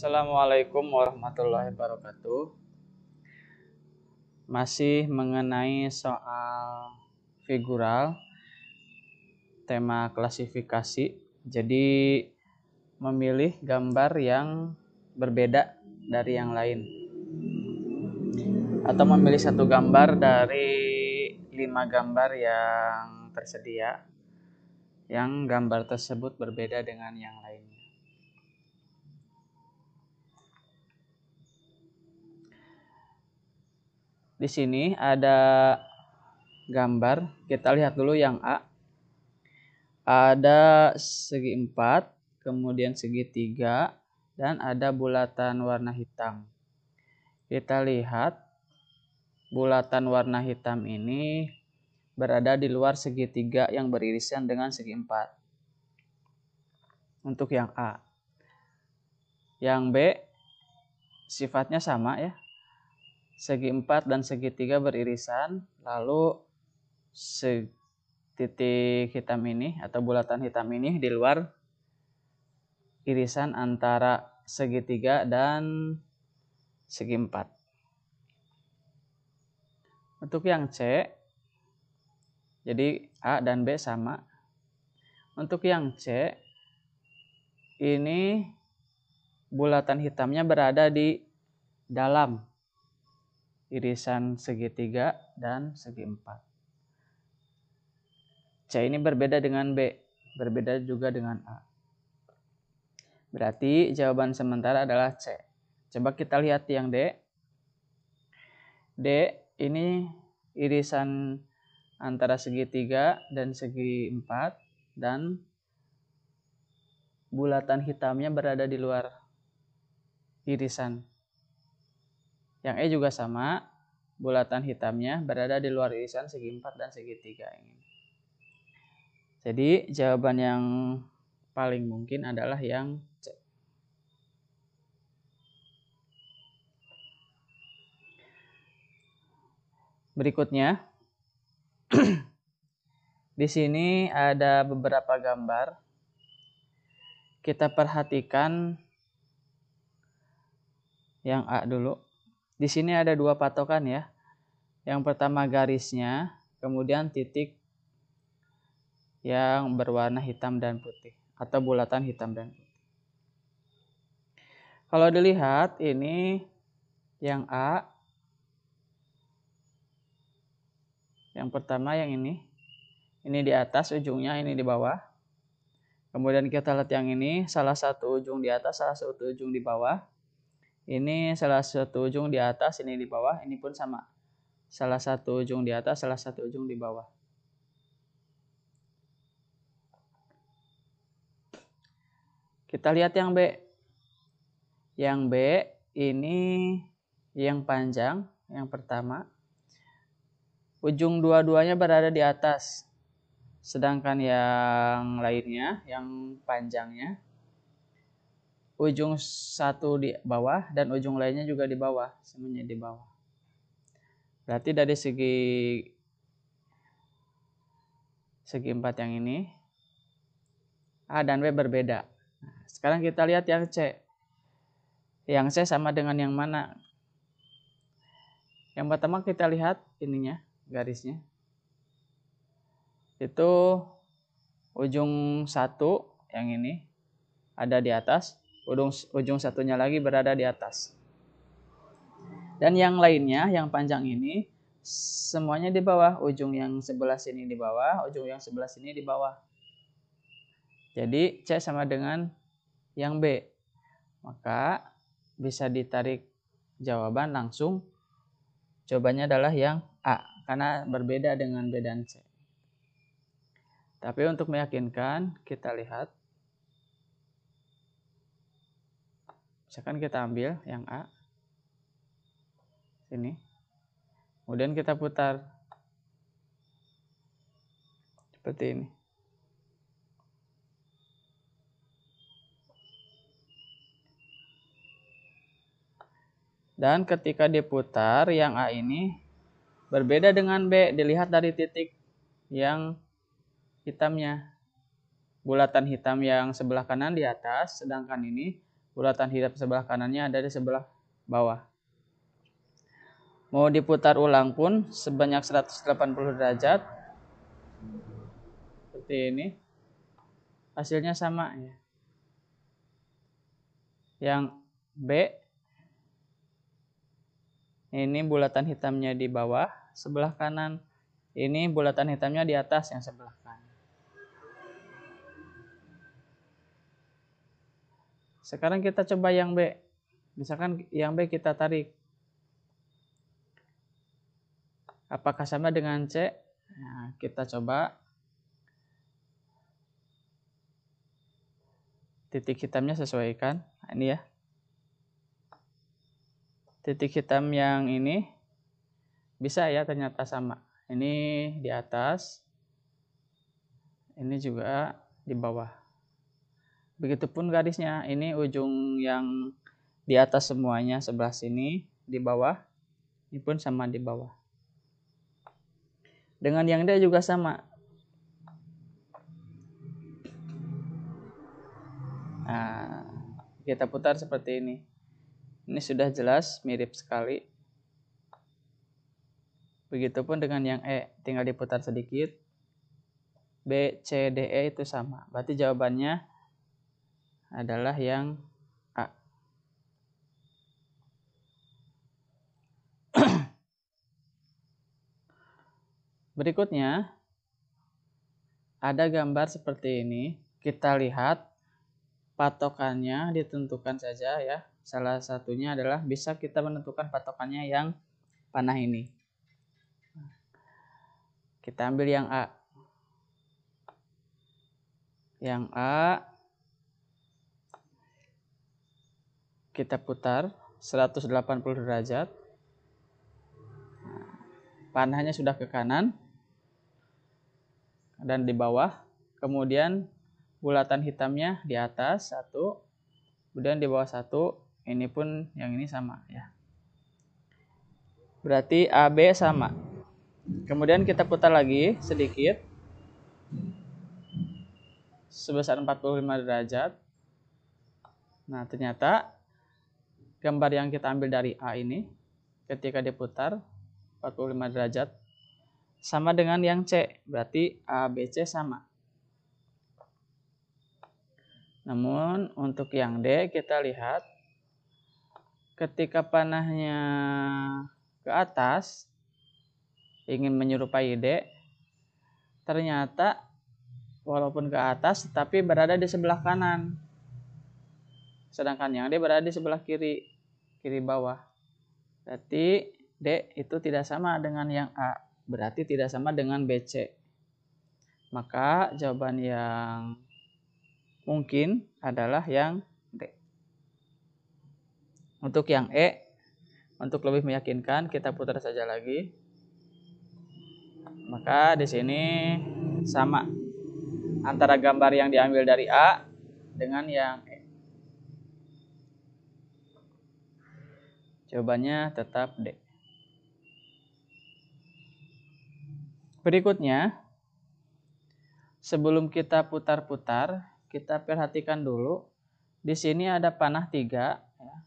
Assalamualaikum warahmatullahi wabarakatuh. Masih mengenai soal figural, tema klasifikasi. Jadi memilih gambar yang berbeda dari yang lain, atau memilih satu gambar dari 5 gambar yang tersedia, yang gambar tersebut berbeda dengan yang lainnya. Di sini ada gambar, kita lihat dulu yang A. Ada segi 4, kemudian segi 3, dan ada bulatan warna hitam. Kita lihat bulatan warna hitam ini berada di luar segitiga yang beririsan dengan segi 4. Untuk yang A. Yang B sifatnya sama ya. Segi 4 dan segitiga beririsan, lalu titik hitam ini atau bulatan hitam ini di luar irisan antara segitiga dan segi 4. Untuk yang C, jadi A dan B sama. Untuk yang C, ini bulatan hitamnya berada di dalam irisan segitiga dan segi 4. C ini berbeda dengan B, berbeda juga dengan A. Berarti jawaban sementara adalah C. Coba kita lihat yang D. D ini irisan antara segitiga dan segi 4, dan bulatan hitamnya berada di luar irisan. Yang E juga sama, bulatan hitamnya berada di luar irisan segi 4 dan segi 3 ini. Jadi jawaban yang paling mungkin adalah yang C. Berikutnya, di sini ada beberapa gambar. Kita perhatikan yang A dulu. Di sini ada 2 patokan ya. Yang pertama garisnya, kemudian titik yang berwarna hitam dan putih atau bulatan hitam dan putih. Kalau dilihat ini yang A, yang pertama yang ini di atas ujungnya, ini di bawah. Kemudian kita lihat yang ini, salah satu ujung di atas, salah satu ujung di bawah. Ini salah satu ujung di atas, ini di bawah, ini pun sama. Salah satu ujung di atas, salah satu ujung di bawah. Kita lihat yang B. Yang B ini yang panjang, yang pertama. Ujung dua-duanya berada di atas. Sedangkan yang lainnya, yang panjangnya, ujung satu di bawah dan ujung lainnya juga di bawah, semuanya di bawah. Berarti dari segi 4 yang ini, A dan B berbeda. Nah, sekarang kita lihat yang C. Yang C sama dengan yang mana? Yang pertama kita lihat ininya, garisnya. Itu ujung satu yang ini ada di atas, ujung satunya lagi berada di atas. Dan yang lainnya, yang panjang ini, semuanya di bawah. Ujung yang sebelah sini di bawah, ujung yang sebelah sini di bawah. Jadi C sama dengan yang B. Maka bisa ditarik jawaban langsung. Jawabannya adalah yang A, karena berbeda dengan B dan C. Tapi untuk meyakinkan, kita lihat. Misalkan kita ambil yang A. Sini. Kemudian kita putar. Seperti ini. Dan ketika diputar, yang A ini berbeda dengan B. Dilihat dari titik yang hitamnya. Bulatan hitam yang sebelah kanan di atas, sedangkan ini Bulatan hitam sebelah kanannya ada di sebelah bawah. Mau diputar ulang pun sebanyak 180 derajat. Seperti ini. Hasilnya sama ya. Yang B ini bulatan hitamnya di bawah sebelah kanan. Ini bulatan hitamnya di atas yang sebelah kanan. Sekarang kita coba yang B. Misalkan yang B kita tarik. Apakah sama dengan C? Nah, kita coba. Titik hitamnya sesuaikan. Nah, ini ya. Titik hitam yang ini bisa ya ternyata sama. Ini di atas. Ini juga di bawah. Begitupun garisnya. Ini ujung yang di atas semuanya sebelah sini. Di bawah. Ini pun sama di bawah. Dengan yang D juga sama. Nah, kita putar seperti ini. Ini sudah jelas mirip sekali. Begitupun dengan yang E, tinggal diputar sedikit. B, C, D, E itu sama. Berarti jawabannya adalah yang A. Berikutnya, ada gambar seperti ini. Kita lihat patokannya ditentukan saja ya. Salah satunya adalah bisa kita menentukan patokannya yang panah ini. Kita ambil yang A. Yang A kita putar 180 derajat. Panahnya sudah ke kanan dan di bawah. Kemudian bulatan hitamnya di atas satu, kemudian di bawah satu. Ini pun yang ini sama ya. Berarti AB sama. Kemudian kita putar lagi sedikit sebesar 45 derajat. Nah, ternyata gambar yang kita ambil dari A ini ketika diputar 45 derajat sama dengan yang C. Berarti ABC sama. Namun untuk yang D kita lihat ketika panahnya ke atas ingin menyerupai D, ternyata walaupun ke atas tetapi berada di sebelah kanan. Sedangkan yang D berada di sebelah kiri bawah. Berarti D itu tidak sama dengan yang A. Berarti tidak sama dengan BC. Maka jawaban yang mungkin adalah yang D. Untuk yang E, untuk lebih meyakinkan kita putar saja lagi. Maka di sini sama antara gambar yang diambil dari A dengan yang E. Jawabannya tetap D. Berikutnya, sebelum kita putar-putar, kita perhatikan dulu. Di sini ada panah 3.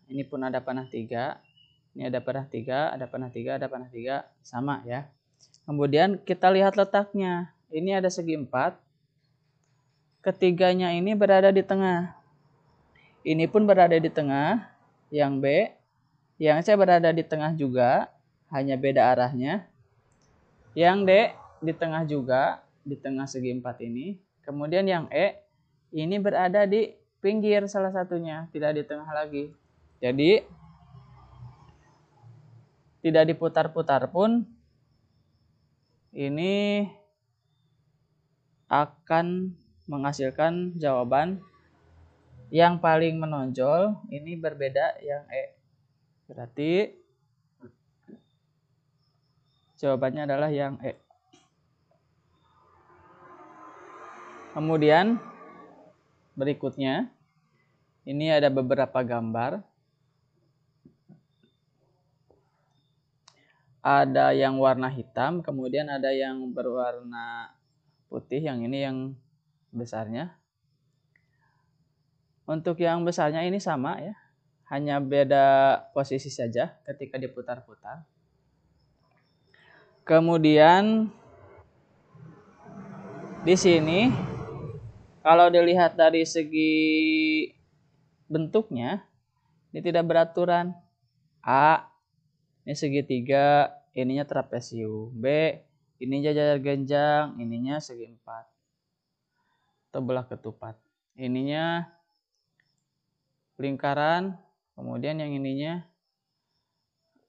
Ini pun ada panah 3. Ini ada panah 3, ada panah 3, ada panah 3. Sama ya. Kemudian kita lihat letaknya. Ini ada segi 4. Ketiganya ini berada di tengah. Ini pun berada di tengah. Yang B. Yang C berada di tengah juga. Hanya beda arahnya. Yang D di tengah juga. Di tengah segi 4 ini. Kemudian yang E. Ini berada di pinggir salah satunya, tidak di tengah lagi. Jadi tidak diputar-putar pun ini akan menghasilkan jawaban yang paling menonjol ini berbeda yang E. Berarti jawabannya adalah yang E. Kemudian berikutnya ini ada beberapa gambar. Ada yang warna hitam, kemudian ada yang berwarna putih. Yang ini yang besarnya. Untuk yang besarnya ini sama ya, hanya beda posisi saja ketika diputar-putar. Kemudian di sini kalau dilihat dari segi bentuknya, ini tidak beraturan. A, ini segitiga, ininya trapesium. B, ini jajar genjang, ininya segi empat atau belah ketupat. Ininya lingkaran, kemudian yang ininya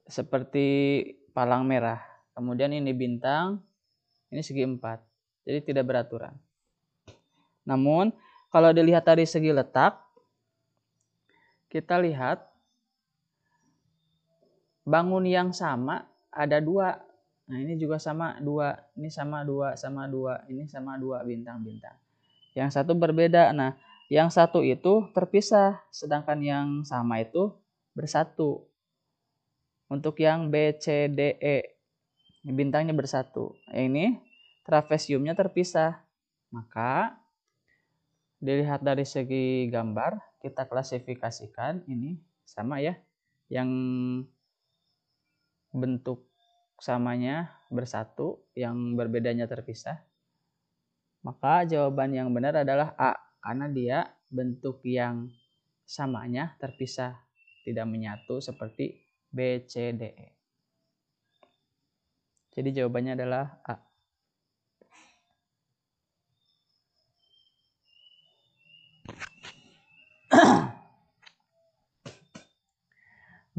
seperti palang merah. Kemudian ini bintang, ini segi empat. Jadi tidak beraturan. Namun kalau dilihat dari segi letak, kita lihat bangun yang sama ada dua. Nah ini juga sama dua, ini sama dua, sama dua, ini sama dua bintang-bintang. Yang satu berbeda. Nah yang satu itu terpisah, sedangkan yang sama itu bersatu. Untuk yang B, C, D, E, bintangnya bersatu. Ini trapesiumnya terpisah. Maka dilihat dari segi gambar, kita klasifikasikan ini sama ya. Yang bentuk samanya bersatu, yang berbedanya terpisah. Maka jawaban yang benar adalah A, karena dia bentuk yang samanya terpisah, tidak menyatu seperti B, C, D, E. Jadi jawabannya adalah A.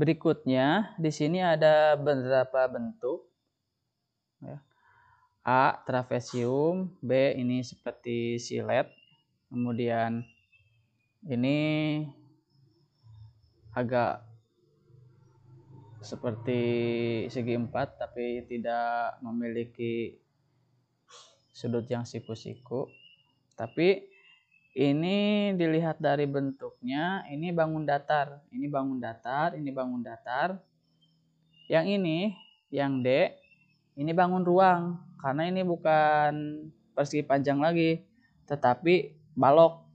Berikutnya di sini ada beberapa bentuk. A, trapesium. B, ini seperti silet. Kemudian ini agak seperti segi empat tapi tidak memiliki sudut yang siku-siku. Tapi ini dilihat dari bentuknya, ini bangun datar, ini bangun datar, ini bangun datar. Yang ini, yang D, ini bangun ruang, karena ini bukan persegi panjang lagi, tetapi balok.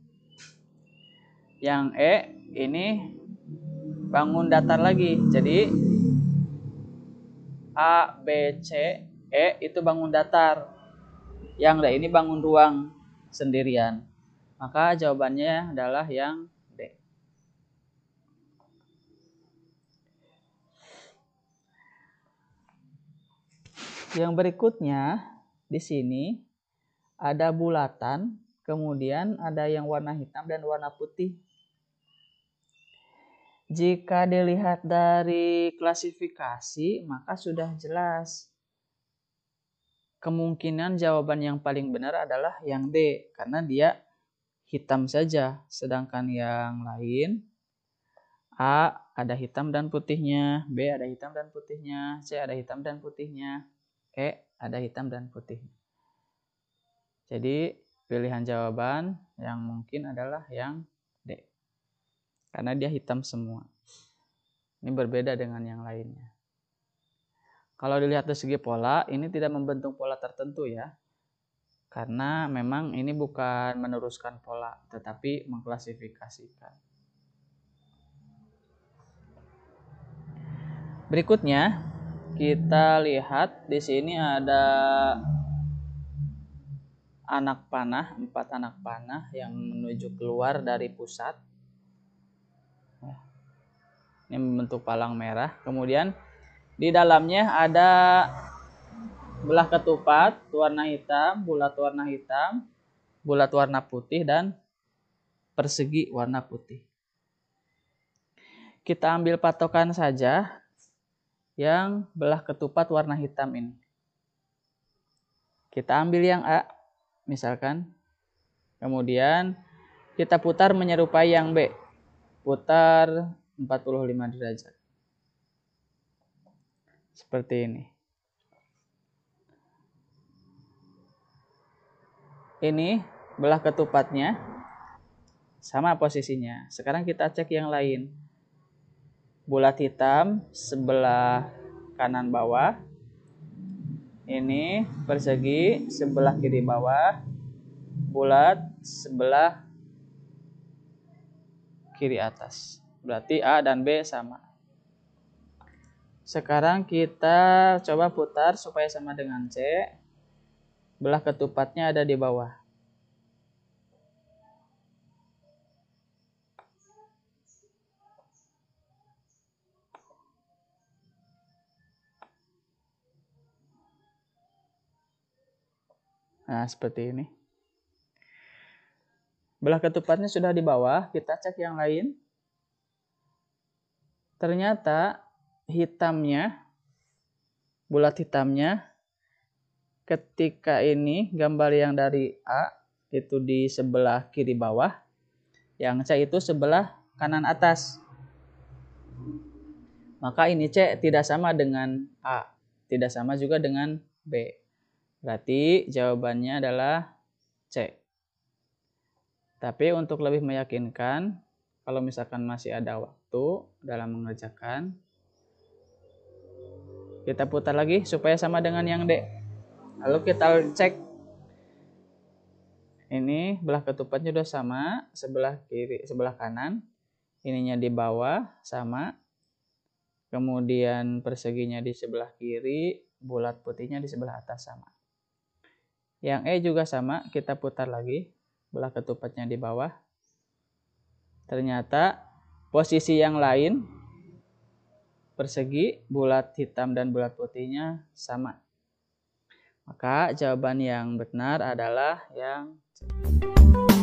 Yang E, ini bangun datar lagi, jadi A, B, C, E itu bangun datar. Yang D ini bangun ruang sendirian. Maka jawabannya adalah yang D. Yang berikutnya di sini ada bulatan, kemudian ada yang warna hitam dan warna putih. Jika dilihat dari klasifikasi, maka sudah jelas. Kemungkinan jawaban yang paling benar adalah yang D, karena dia hitam saja, sedangkan yang lain A ada hitam dan putihnya, B ada hitam dan putihnya, C ada hitam dan putihnya, E ada hitam dan putihnya. Jadi pilihan jawaban yang mungkin adalah yang D, karena dia hitam semua. Ini berbeda dengan yang lainnya. Kalau dilihat dari segi pola, ini tidak membentuk pola tertentu ya. Karena memang ini bukan meneruskan pola, tetapi mengklasifikasikan. Berikutnya, kita lihat di sini ada anak panah, 4 anak panah yang menuju keluar dari pusat. Ini membentuk palang merah. Kemudian di dalamnya ada belah ketupat warna hitam, bulat warna hitam, bulat warna putih, dan persegi warna putih. Kita ambil patokan saja yang belah ketupat warna hitam ini. Kita ambil yang A, misalkan. Kemudian kita putar menyerupai yang B. Putar 45 derajat. Seperti ini. Ini belah ketupatnya sama posisinya. Sekarang kita cek yang lain. Bulat hitam sebelah kanan bawah. Ini persegi sebelah kiri bawah. Bulat sebelah kiri atas. Berarti A dan B sama. Sekarang kita coba putar supaya sama dengan C. Belah ketupatnya ada di bawah. Nah, seperti ini. Belah ketupatnya sudah di bawah, kita cek yang lain. Ternyata hitamnya, bulat hitamnya, ketika ini gambar yang dari A itu di sebelah kiri bawah, yang C itu sebelah kanan atas. Maka ini C tidak sama dengan A, tidak sama juga dengan B. Berarti jawabannya adalah C. Tapi untuk lebih meyakinkan, kalau misalkan masih ada waktu dalam mengerjakan, kita putar lagi supaya sama dengan yang D. Lalu kita cek. Ini belah ketupatnya udah sama, sebelah kiri, sebelah kanan. Ininya di bawah sama. Kemudian perseginya di sebelah kiri, bulat putihnya di sebelah atas sama. Yang E juga sama, kita putar lagi. Belah ketupatnya di bawah. Ternyata posisi yang lain, persegi, bulat hitam dan bulat putihnya sama. Maka jawaban yang benar adalah yang C.